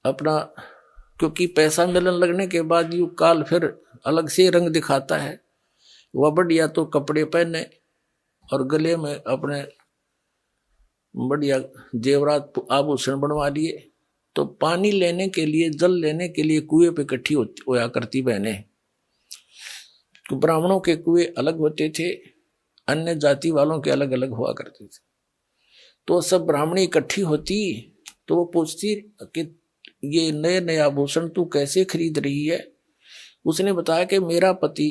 अपना, क्योंकि पैसा मिलन लगने के बाद युग काल फिर अलग से रंग दिखाता है। वह बढ़िया तो कपड़े पहने और गले में अपने बढ़िया जेवरात आभूषण बनवा लिए, तो पानी लेने के लिए, जल लेने के लिए कुएं पे इकट्ठी होया करती बहनें। तो ब्राह्मणों के कुएं अलग होते थे, अन्य जाति वालों के अलग अलग हुआ करते थे। तो सब ब्राह्मणी इकट्ठी होती, तो वो पूछती कि ये नए नए आभूषण तू कैसे खरीद रही है। उसने बताया कि मेरा पति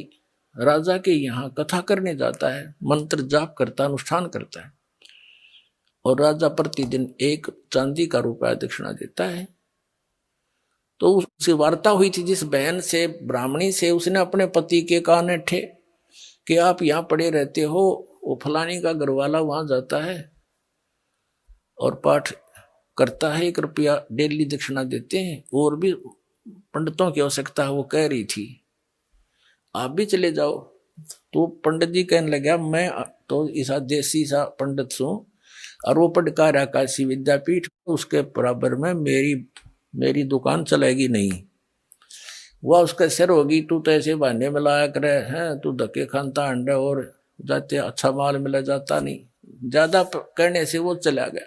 राजा के यहाँ कथा करने जाता है, मंत्र जाप करता, अनुष्ठान करता है, और राजा प्रतिदिन 1 चांदी का रुपया दक्षिणा देता है। तो उससे वार्ता हुई थी जिस बहन से, ब्राह्मणी से, उसने अपने पति के कान ठे कि आप यहाँ पड़े रहते हो, वो फलानी का घरवाला वहां जाता है और पाठ करता है, 1 रुपया डेली दक्षिणा देते हैं, और भी पंडितों की आवश्यकता है। वो कह रही थी आप भी चले जाओ। तो पंडित जी कहने लगा मैं तो ऐसा देसी सा पंडित हूं, और वो पढ़कार काशी विद्यापीठ, उसके बराबर में मेरी दुकान चलेगी नहीं। वह उसका सिर होगी, तू तो ऐसे बहाने में लाया करे हैं, तू धक्के खानता अंडे और जाते अच्छा माल मिला जाता नहीं। ज्यादा कहने से वो चला गया।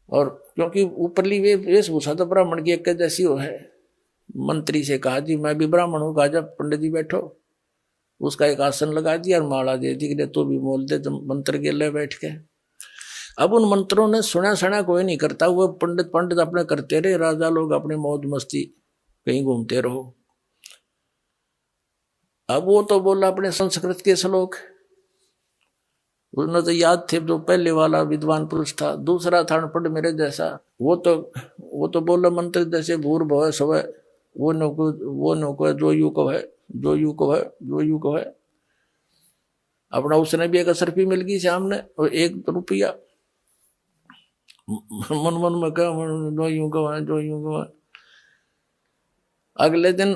और क्योंकि ऊपरली वेशभूषा तो ब्राह्मण की एक जैसी हो है, मंत्री से कहा जी मैं भी ब्राह्मण हूँ। कहा जब पंडित जी बैठो, उसका एक आसन लगा दिया और माला दे दी कि तो भी मोल दे मंत्र के लिए बैठ के। अब उन मंत्रों ने सुना कोई नहीं करता, वो पंडित अपने करते रहे, राजा लोग अपने मौज मस्ती कहीं घूमते रहो। अब वो तो बोला अपने संस्कृत के श्लोक, उसने तो याद थे, जो पहले वाला विद्वान पुरुष था। दूसरा था अनपढ़ मेरे जैसा, वो तो बोला मंत्र जैसे भूर भव स्व वो नको जो यू को है, जो यू को है, जो यू को है। अपना उसने भी 1 असरफी मिल गई सामने और 1 रुपया। मन में क्या, जो यूं को है, जो यूं को है। अगले दिन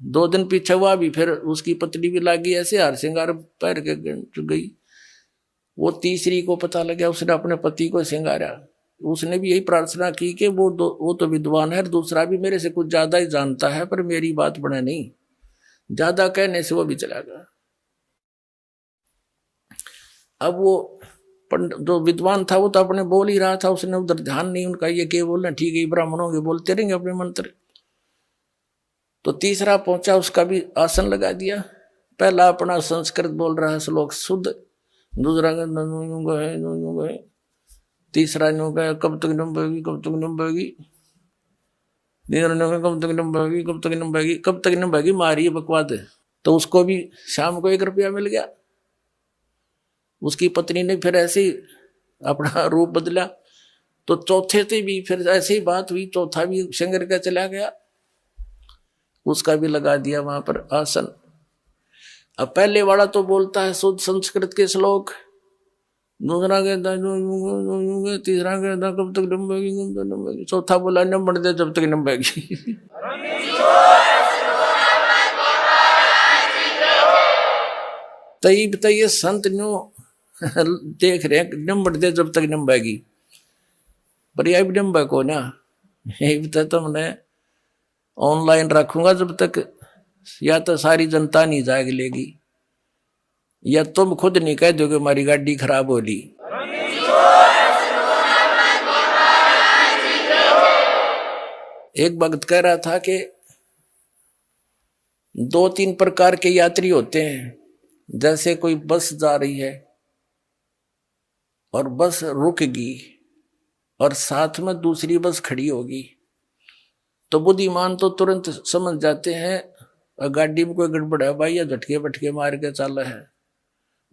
2 दिन पीछे हुआ भी, फिर उसकी पत्नी भी लागी ऐसे हार श्रृंगार पैर के गई। वो तीसरी को पता लगा, उसने अपने पति को श्रृंगारा। उसने भी यही प्रार्थना की कि वो तो विद्वान है, दूसरा भी मेरे से कुछ ज्यादा ही जानता है, पर मेरी बात बने नहीं। ज्यादा कहने से वो भी चला गया। अब वो जो विद्वान था वो तो अपने बोल ही रहा था, उसने उधर ध्यान नहीं उनका, ये क्या बोलना, ठीक है ब्राह्मणों के बोलते रहेंगे अपने मंत्र। तो तीसरा पहुंचा, उसका भी आसन लगा दिया। पहला अपना संस्कृत बोल रहा है श्लोक शुद्ध, दूसरा है, तीसरा नो गया कब तक नंबेगी, कब तक नंबेगी, कब तक नंबेगी, कब तक नंबेगी, कब तक नंबेगी, मारी बकवाद। तो उसको भी शाम को 1 रुपया मिल गया। उसकी पत्नी ने फिर ऐसे ही अपना रूप बदला। तो चौथे से भी फिर ऐसे ही बात हुई, चौथा भी शंकर का चला गया, उसका भी लगा दिया वहां पर आसन। अब पहले वाला तो बोलता है शुद्ध संस्कृत के श्लोक, दूसरा कहता है तीसरा कहता कब तक नंबेगी, कब तक नंबेगी, चौथा बोला नंबर दे जब तक नंबेगी। तब ये संत न्यू देख रहे हैं नंबर दे जब तक नंबेगी, पर यह भी नंबर को ना, ये तुमने ऑनलाइन रखूंगा जब तक, या तो सारी जनता नहीं जाग लेगी, या तुम खुद नहीं कह दोगे हमारी गाड़ी खराब हो ली। एक भक्त कह रहा था कि 2-3 प्रकार के यात्री होते हैं। जैसे कोई बस जा रही है और बस रुकेगी और साथ में दूसरी बस खड़ी होगी, तो बुद्धिमान तो तुरंत समझ जाते हैं गाड़ी में कोई गड़बड़ है भाई, या झटके बटके मार के चल है,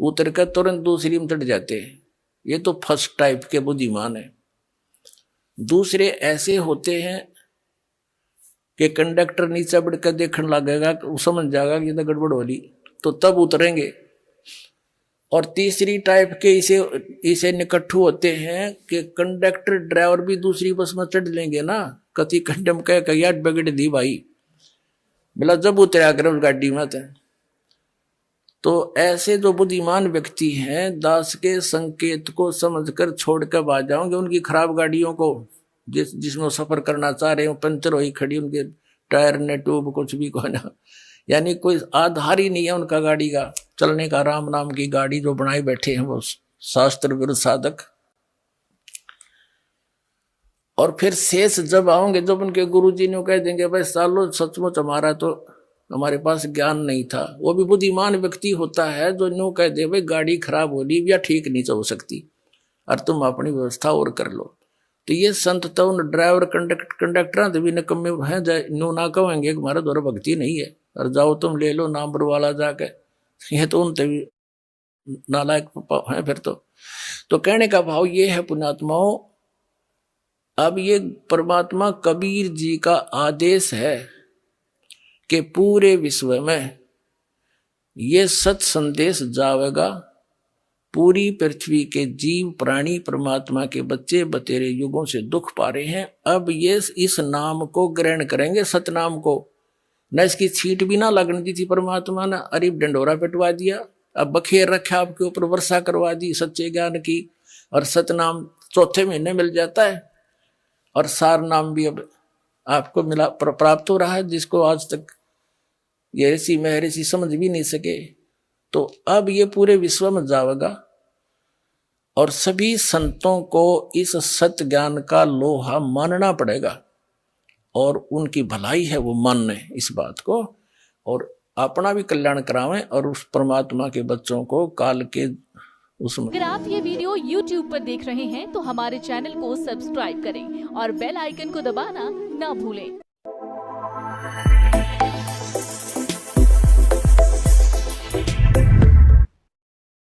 उतर कर तुरंत दूसरी में चढ़ जाते हैं। ये तो फर्स्ट टाइप के बुद्धिमान है। दूसरे ऐसे होते हैं कि कंडक्टर नीचे बढ़कर देखने लगेगा, वो समझ जाएगा कि ये तो गड़बड़ हो रही, तो तब उतरेंगे। और तीसरी टाइप के इसे निकट्ठू होते हैं कि कंडक्टर ड्राइवर भी दूसरी बस में चढ़ लेंगे ना, कति कंडम कह यार बगड़ दी भाई, बोला जब उतरा कर उस गाड़ी में। तो ऐसे जो बुद्धिमान व्यक्ति हैं, दास के संकेत को समझकर छोड़कर भाग जाओगे उनकी खराब गाड़ियों को, जिसमें वो सफर करना चाह रहे हो, पंचर हुई खड़ी, उनके टायर ने ट्यूब कुछ भी कोई ना, यानी कोई आधार ही नहीं है उनका गाड़ी का चलने का। राम नाम की गाड़ी जो बनाई बैठे हैं वो शास्त्र विरुद्ध साधक। और फिर शेष जब आओगे, जब उनके गुरुजी ने कह देंगे भाई सालो सचमुच हमारा तो हमारे पास ज्ञान नहीं था, वो भी बुद्धिमान व्यक्ति होता है जो न्यू कह दे भाई गाड़ी खराब हो रही या ठीक नहीं चल सकती और तुम अपनी व्यवस्था और कर लो। तो ये संत तो उन ड्राइवर कंडक्टर तो भी निकम्मे हैं, न्यू ना कहेंगे हमारा द्वारा भक्ति नहीं है और जाओ तुम ले लो नाम वाला जाके, ये तो उनसे भी नालायक है फिर तो कहने का भाव ये है पुण्यात्माओं, अब ये परमात्मा कबीर जी का आदेश है कि पूरे विश्व में ये सत संदेश जावेगा, पूरी पृथ्वी के जीव प्राणी परमात्मा के बच्चे बतेरे युगों से दुख पा रहे हैं, अब ये इस नाम को ग्रहण करेंगे, सतनाम को। न इसकी छींट भी ना लगने दी थी परमात्मा ने, अरे डंडोरा पिटवा दिया, अब बखेर रखा आपके ऊपर, वर्षा करवा दी सच्चे ज्ञान की, और सतनाम चौथे महीने मिल जाता है, और सार नाम भी अब आपको मिला प्राप्त हो रहा है, जिसको आज तक ये ऋषि महर्षि समझ भी नहीं सके। तो अब ये पूरे विश्व में जाएगा और सभी संतों को इस सत्य ज्ञान का लोहा मानना पड़ेगा, और उनकी भलाई है वो माने इस बात को, और अपना भी कल्याण करावें और उस परमात्मा के बच्चों को काल के उसमें। अगर आप ये वीडियो YouTube पर देख रहे हैं तो हमारे चैनल को सब्सक्राइब करें और बेल आइकन को दबाना ना भूलें।